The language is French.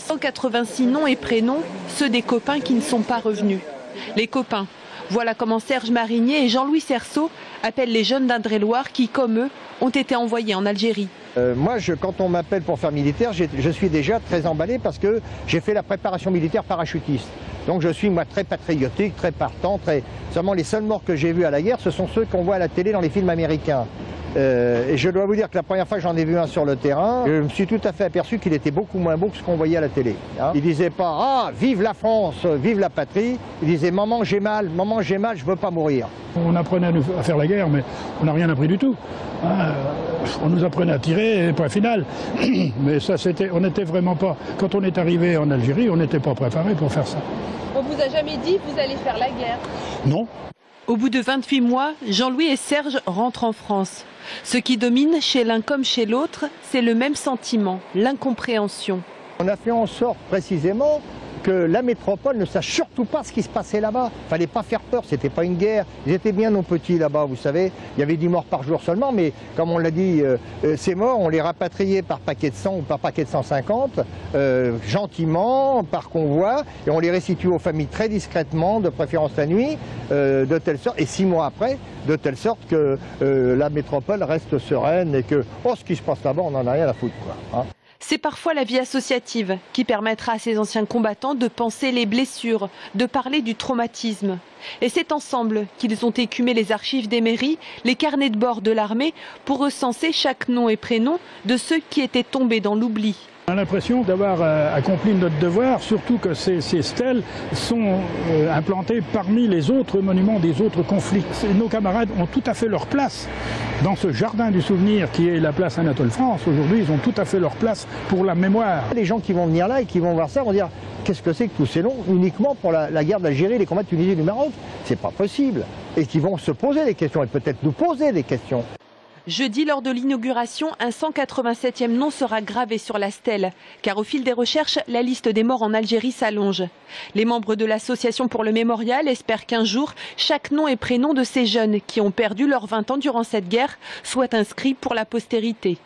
186 noms et prénoms, ceux des copains qui ne sont pas revenus. Les copains, voilà comment Serge Marinier et Jean-Louis Cerceau appellent les jeunes d'Indre-et-Loire qui, comme eux, ont été envoyés en Algérie. Moi, quand on m'appelle pour faire militaire, je suis déjà très emballé parce que j'ai fait la préparation militaire parachutiste. Donc je suis moi très patriotique, très partant, Seulement les seuls morts que j'ai vus à la guerre, ce sont ceux qu'on voit à la télé dans les films américains. Et je dois vous dire que la première fois que j'en ai vu un sur le terrain, je me suis tout à fait aperçu qu'il était beaucoup moins beau que ce qu'on voyait à la télé. Hein. Il disait pas « Ah, vive la France, vive la patrie », il disait « Maman, j'ai mal, je veux pas mourir ». On apprenait à faire la guerre, mais on n'a rien appris du tout. Hein. On nous apprenait à tirer, point final. Mais ça, on n'était vraiment pas... Quand on est arrivé en Algérie, on n'était pas préparé pour faire ça. On vous a jamais dit que vous allez faire la guerre? Non. Au bout de 28 mois, Jean-Louis et Serge rentrent en France. Ce qui domine chez l'un comme chez l'autre, c'est le même sentiment, l'incompréhension. On a fait en sorte précisément que la métropole ne sache surtout pas ce qui se passait là-bas. Il ne fallait pas faire peur, c'était pas une guerre. Ils étaient bien nos petits là-bas, vous savez. Il y avait 10 morts par jour seulement, mais comme on l'a dit, ces morts, on les rapatriait par paquet de 100 ou par paquet de 150, gentiment, par convoi, et on les restitue aux familles très discrètement, de préférence la nuit, de telle sorte, et 6 mois après, de telle sorte que la métropole reste sereine et que, ce qui se passe là-bas, on n'en a rien à foutre, quoi. Hein. C'est parfois la vie associative qui permettra à ces anciens combattants de penser les blessures, de parler du traumatisme. Et c'est ensemble qu'ils ont écumé les archives des mairies, les carnets de bord de l'armée, pour recenser chaque nom et prénom de ceux qui étaient tombés dans l'oubli. On a l'impression d'avoir accompli notre devoir, surtout que ces stèles sont implantées parmi les autres monuments des autres conflits. Nos camarades ont tout à fait leur place dans ce jardin du souvenir qui est la place Anatole France. Aujourd'hui, ils ont tout à fait leur place pour la mémoire. Les gens qui vont venir là et qui vont voir ça vont dire qu'est-ce que c'est que tous ces noms uniquement pour la guerre d'Algérie, les combats de Tunisie et du Maroc? C'est pas possible. Et qui vont se poser des questions et peut-être nous poser des questions. Jeudi, lors de l'inauguration, un 187e nom sera gravé sur la stèle, car au fil des recherches, la liste des morts en Algérie s'allonge. Les membres de l'association pour le mémorial espèrent qu'un jour, chaque nom et prénom de ces jeunes qui ont perdu leurs 20 ans durant cette guerre soit inscrit pour la postérité.